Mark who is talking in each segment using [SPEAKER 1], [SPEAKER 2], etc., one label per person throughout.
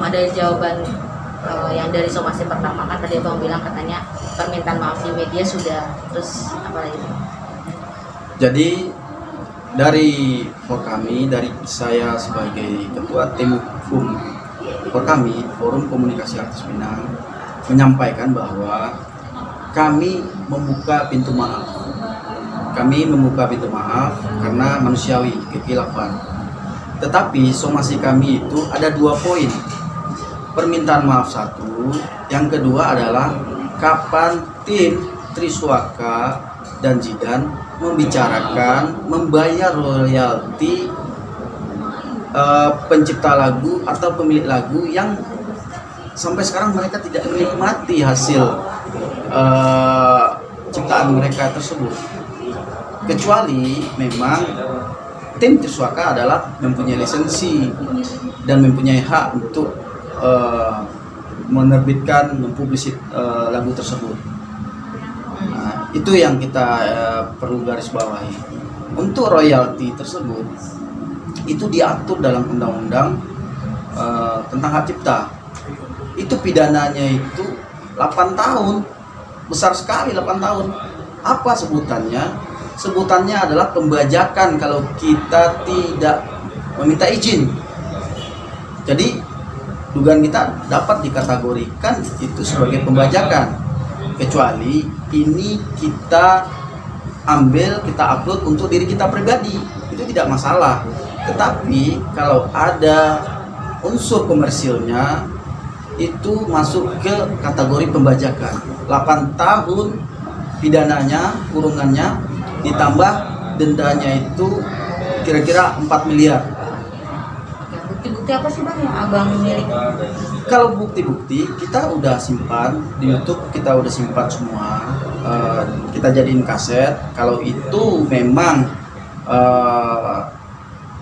[SPEAKER 1] ada jawaban yang dari somasi pertama kan tadi Abang bilang katanya permintaan maaf di media sudah, terus apa lagi?
[SPEAKER 2] Jadi dari kami, dari saya sebagai ketua tim hukum kami, Forum Komunikasi Artis Minang, menyampaikan bahwa kami membuka pintu maaf. Kami membuka pintu maaf karena manusiawi, kekhilafan. Tetapi somasi kami itu ada 2 poin. Permintaan maaf 1, yang kedua adalah kapan tim Triswaka dan Zidan membicarakan membayar royalti pencipta lagu atau pemilik lagu yang sampai sekarang mereka tidak menikmati hasil ciptaan mereka tersebut, kecuali memang tim Triswaka adalah mempunyai lisensi dan mempunyai hak untuk menerbitkan, mempublisit lagu tersebut. Nah, itu yang kita perlu garis bawahi. Untuk royalti tersebut itu diatur dalam undang-undang tentang hak cipta. Itu pidananya itu 8 tahun, besar sekali 8 tahun. Apa sebutannya? Sebutannya adalah pembajakan kalau kita tidak meminta izin. Jadi dugaan kita dapat dikategorikan itu sebagai pembajakan, kecuali ini kita ambil, kita upload untuk diri kita pribadi, itu tidak masalah. Tetapi kalau ada unsur komersilnya, itu masuk ke kategori pembajakan. 8 tahun pidananya, kurungannya, ditambah dendanya itu kira-kira 4 miliar.
[SPEAKER 1] Bukti-bukti apa sih Bang yang Abang miliki?
[SPEAKER 2] Kalau bukti-bukti kita udah simpan di YouTube, kita udah simpan semua. Kita jadiin kaset. Kalau itu memang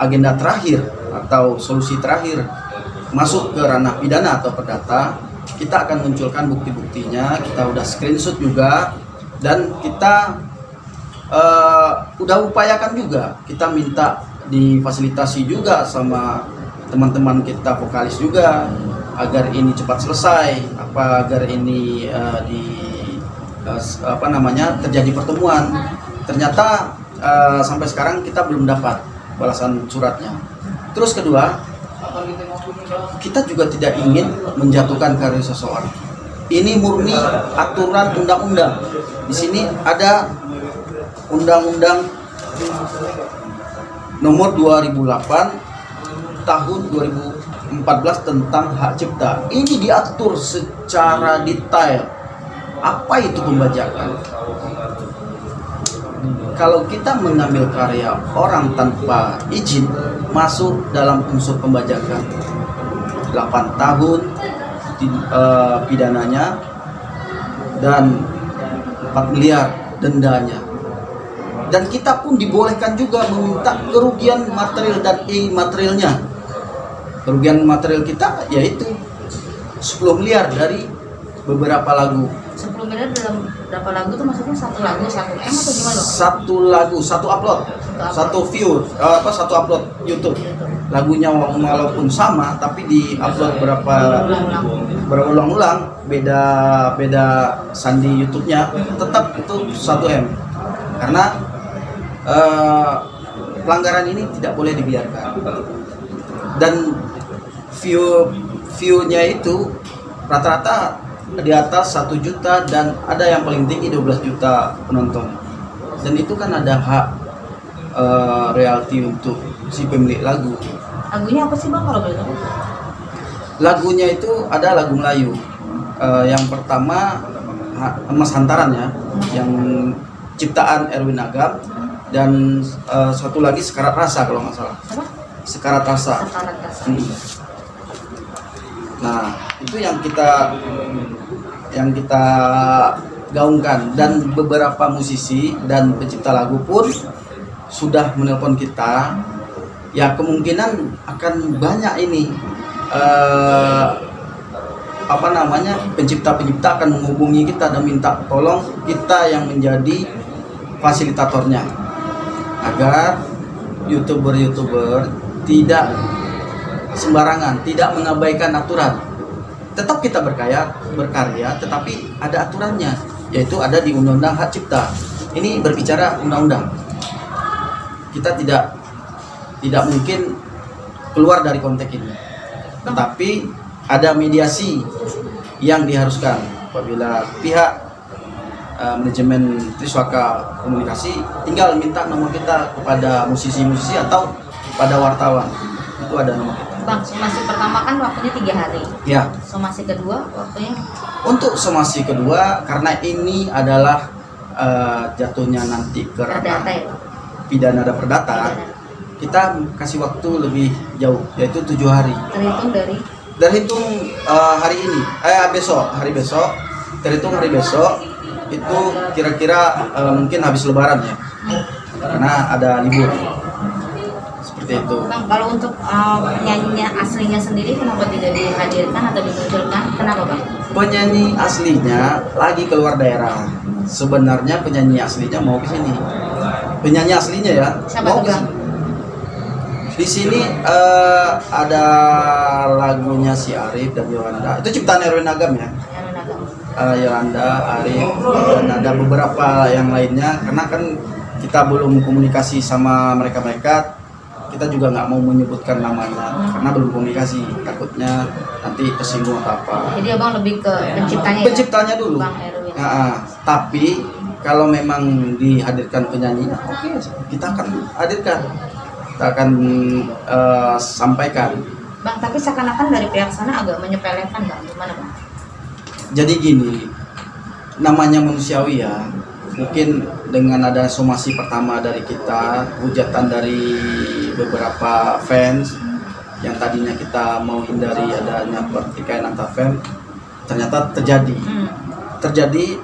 [SPEAKER 2] agenda terakhir atau solusi terakhir masuk ke ranah pidana atau perdata, kita akan munculkan bukti-buktinya. Kita udah screenshot juga, dan kita udah upayakan juga. Kita minta difasilitasi juga sama teman-teman kita vokalis juga agar ini cepat selesai, agar ini terjadi pertemuan. Ternyata sampai sekarang kita belum dapat balasan suratnya. Terus kedua, kita juga tidak ingin menjatuhkan karir seseorang. Ini murni aturan undang-undang. Di sini ada Undang-Undang Nomor 2008 Tahun 2014 tentang hak cipta. Ini diatur secara detail. Apa itu pembajakan? Kalau kita mengambil karya orang tanpa izin, masuk dalam unsur pembajakan. 8 tahun pidananya dan 4 miliar dendanya. Dan kita pun dibolehkan juga meminta kerugian material dan imaterialnya. Kerugian material kita yaitu 10 miliar dari beberapa lagu.
[SPEAKER 1] 10 miliar dalam berapa lagu tuh, maksudnya satu lagu 1 M atau gimana?
[SPEAKER 2] Satu lagu, satu upload, satu view, satu upload YouTube. Lagunya walaupun sama, tapi di upload berulang-ulang, beda sandi YouTube-nya, tetap itu 1 M. Karena pelanggaran ini tidak boleh dibiarkan. Dan view-nya itu rata-rata di atas 1 juta, dan ada yang paling tinggi 12 juta penonton. Dan itu kan ada hak royalti untuk si pemilik lagu.
[SPEAKER 1] Lagunya apa sih Bang kalau boleh tahu?
[SPEAKER 2] Lagunya itu ada lagu Melayu. Yang pertama Emas Hantaran ya, yang ciptaan Erwin Agam, dan satu lagi Sekarat Rasa kalau nggak salah.
[SPEAKER 1] Apa?
[SPEAKER 2] Sekarat Rasa.
[SPEAKER 1] Sekarat Rasa.
[SPEAKER 2] Nah, itu yang kita gaungkan, dan beberapa musisi dan pencipta lagu pun sudah menelpon kita. Ya, kemungkinan akan banyak ini pencipta-pencipta akan menghubungi kita dan minta tolong kita yang menjadi fasilitatornya, agar youtuber tidak sembarangan, tidak mengabaikan aturan. Tetap kita berkarya, tetapi ada aturannya, yaitu ada di Undang-Undang Hak Cipta. Ini berbicara undang-undang. Kita tidak mungkin keluar dari konteks ini. Tetapi ada mediasi yang diharuskan apabila pihak manajemen Triswaka Komunikasi tinggal minta nomor kita kepada musisi-musisi atau pada wartawan. Itu ada nomor kita.
[SPEAKER 1] Bang, somasi pertama kan waktunya 3 hari.
[SPEAKER 2] Ya.
[SPEAKER 1] Somasi kedua waktunya?
[SPEAKER 2] Untuk somasi kedua, karena ini adalah jatuhnya nanti ke ranah
[SPEAKER 1] Perdata ya?
[SPEAKER 2] pidana dan perdata, kita kasih waktu lebih jauh, yaitu 7 hari.
[SPEAKER 1] Terhitung dari?
[SPEAKER 2] Terhitung hari ini, hari besok, terhitung hari besok itu kira-kira mungkin habis lebaran ya, karena ada libur. Seperti itu.
[SPEAKER 1] Bang, kalau untuk penyanyinya aslinya sendiri kenapa tidak dihadirkan atau dimunculkan? Kenapa Bang?
[SPEAKER 2] Penyanyi aslinya lagi keluar daerah. Sebenarnya penyanyi aslinya mau ke sini. Penyanyi aslinya ya
[SPEAKER 1] Siapa
[SPEAKER 2] mau
[SPEAKER 1] tuh,
[SPEAKER 2] ke
[SPEAKER 1] Bang?
[SPEAKER 2] sini. Di sini ada lagunya si Arif dan Yolanda. Itu ciptaan Erwin Agam ya. Yolanda, Arif, dan ada beberapa yang lainnya. Karena kan kita belum komunikasi sama mereka-mereka, kita juga nggak mau menyebutkan namanya karena belum komunikasi. Takutnya nanti tersinggung atau apa.
[SPEAKER 1] Jadi abang lebih ke penciptanya.
[SPEAKER 2] Penciptanya
[SPEAKER 1] ya?
[SPEAKER 2] dulu.
[SPEAKER 1] Bang Erwin.
[SPEAKER 2] Tapi kalau memang dihadirkan penyanyinya, oke, kita akan hadirkan. Kita akan sampaikan.
[SPEAKER 1] Bang, tapi seakan-akan dari pihak sana agak menyepelekan Bang. Gimana Bang?
[SPEAKER 2] Jadi gini, namanya manusiawi ya. Mungkin dengan ada somasi pertama dari kita, hujatan dari beberapa fans yang tadinya kita mau hindari adanya pertikaian antar fans, ternyata terjadi. Terjadi,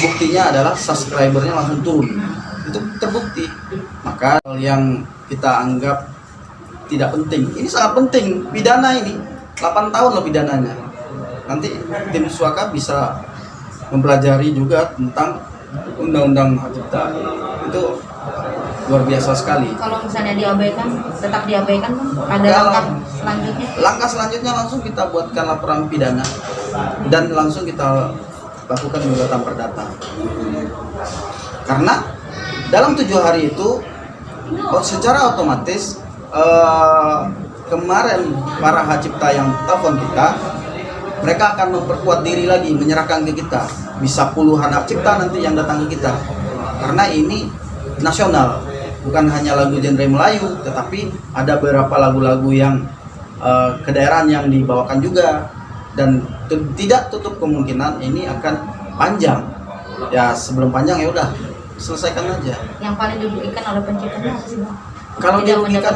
[SPEAKER 2] buktinya adalah subscribernya langsung turun. Itu terbukti. Maka yang kita anggap tidak penting, ini sangat penting, pidana ini 8 tahun loh pidananya. Nanti tim Triswaka bisa mempelajari juga tentang Undang-Undang Hak Cipta. Itu luar biasa sekali.
[SPEAKER 1] Kalau misalnya diabaikan, tetap diabaikan Bang? Ada
[SPEAKER 2] Kalau-
[SPEAKER 1] langkah selanjutnya?
[SPEAKER 2] Langkah selanjutnya langsung kita buatkan laporan pidana dan langsung kita lakukan gugatan perdata. Karena dalam 7 hari itu secara otomatis kemarin para hak cipta yang telepon kita, mereka akan memperkuat diri lagi, menyerahkan ke kita. Bisa puluhan hak cipta nanti yang datang ke kita. Karena ini nasional, bukan hanya lagu genre Melayu, tetapi ada beberapa lagu-lagu yang kedaerahan yang dibawakan juga. Dan tidak tutup kemungkinan ini akan panjang. Ya sebelum panjang ya udah selesaikan aja.
[SPEAKER 1] Yang paling dirugikan oleh penciptanya apa sih Bang?
[SPEAKER 2] Kalau
[SPEAKER 1] Tidak
[SPEAKER 2] dirugikan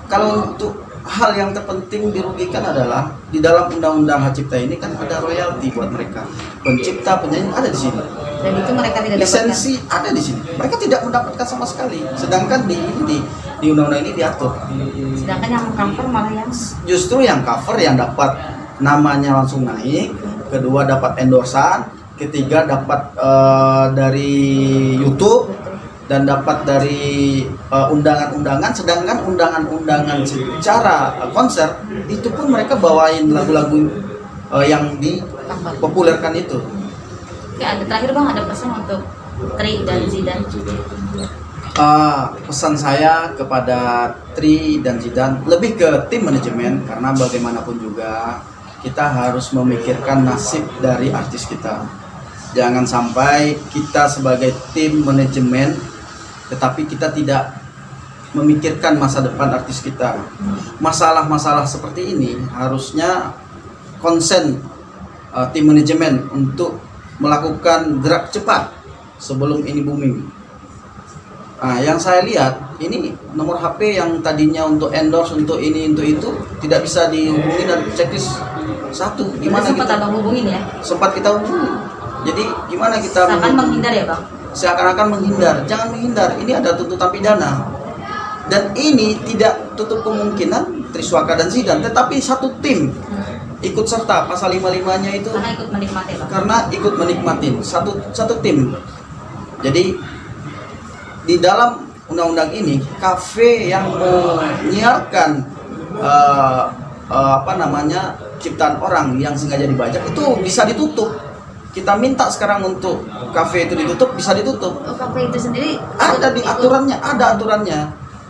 [SPEAKER 2] kalau untuk hal yang terpenting dirugikan adalah di dalam Undang-Undang Hak Cipta ini kan ada royalti buat mereka. Pencipta, penyanyi ada di sini.
[SPEAKER 1] Dan itu mereka tidak
[SPEAKER 2] Lisensi ada di sini. Mereka tidak mendapatkan sama sekali. Sedangkan di undang-undang ini diatur.
[SPEAKER 1] dapatkan. Sedangkan yang cover malah yang
[SPEAKER 2] Justru yang cover yang dapat namanya langsung naik, kedua dapat endorsan, ketiga dapat dari YouTube dan dapat dari undangan-undangan. Sedangkan undangan-undangan secara konser itu pun mereka bawain lagu-lagu yang dipopulerkan itu.
[SPEAKER 1] Oke, ada terakhir Bang, ada pesan untuk Tri dan Zidan.
[SPEAKER 2] Pesan saya kepada Tri dan Zidan lebih ke tim manajemen, karena bagaimanapun juga kita harus memikirkan nasib dari artis kita. Jangan sampai kita sebagai tim manajemen tetapi kita tidak memikirkan masa depan artis kita. Masalah-masalah seperti ini harusnya konsen tim manajemen untuk melakukan gerak cepat sebelum ini booming. Yang saya lihat ini nomor HP yang tadinya untuk endorse, untuk ini, untuk itu tidak bisa dihubungi dan checklist satu. Gimana
[SPEAKER 1] sempat
[SPEAKER 2] kita
[SPEAKER 1] abang hubungin ya?
[SPEAKER 2] sempat kita hubungi. Jadi gimana kita
[SPEAKER 1] Seakan menghindar ya Bang?
[SPEAKER 2] seakan-akan menghindar? Jangan menghindar. Ini ada tuntutan pidana. Dan ini tidak tutup kemungkinan Triswaka dan Zidan, tetapi satu tim ikut serta pasal 55-nya itu
[SPEAKER 1] Karena ikut menikmati Bang.
[SPEAKER 2] karena ikut menikmatin satu tim. Jadi di dalam undang-undang ini kafe yang menyiarkan ciptaan orang yang sengaja dibajak itu bisa ditutup. Kita minta sekarang untuk kafe itu ditutup, bisa ditutup.
[SPEAKER 1] Oh, kafe itu sendiri
[SPEAKER 2] Ada di aturannya,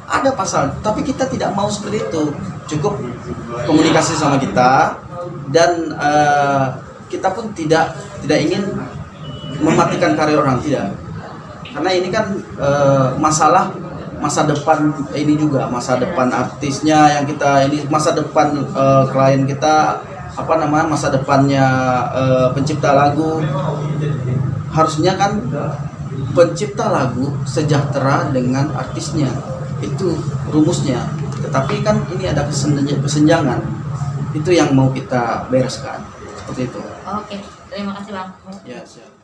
[SPEAKER 2] ada pasal. Tapi kita tidak mau seperti itu. Cukup komunikasi sama kita dan kita pun tidak ingin mematikan karir orang, tidak. Karena ini kan masalah masa depan ini juga, masa depan artisnya yang kita ini, masa depan klien kita, masa depannya pencipta lagu. Harusnya kan pencipta lagu sejahtera dengan artisnya, itu rumusnya. Tetapi kan ini ada kesenjangan, itu yang mau kita bereskan, seperti itu.
[SPEAKER 1] Oke, terima kasih Bang.
[SPEAKER 2] Ya, siap.